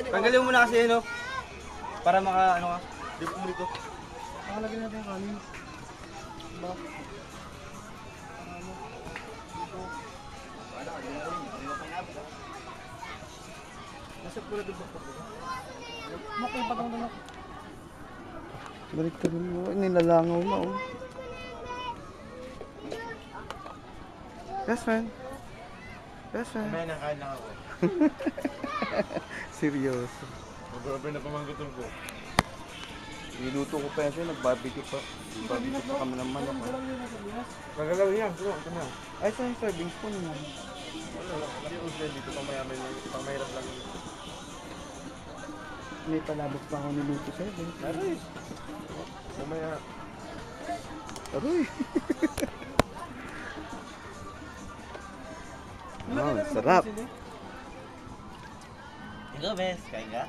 Tanggalin mo muna kasi ano. Para maka ano ka. Di po mo dito. Nakalagay natin yung kanin. Diba? Nasa pula dito. Makay patang na. Balik ka rin mo. Nilalangaw na oh. Best friend. Best friend. May nakain lang ako. Seryoso. Mag-over na pamanggutom ko. Niluto ko pa yan sa'yo. Nag-barbecue pa. Barbecue pa kami ng manok. Magalaw yan. Bro, ito na. Ay, saan yung serving spoon mo? Wala. Kasi usually dito pang mayaman lang. Pang mahirap lang. May palabok pa ako niluto sa'yo. Aray. Mamaya. Aroy. Wow, sarap. Ikaw, Bes. Kain ka?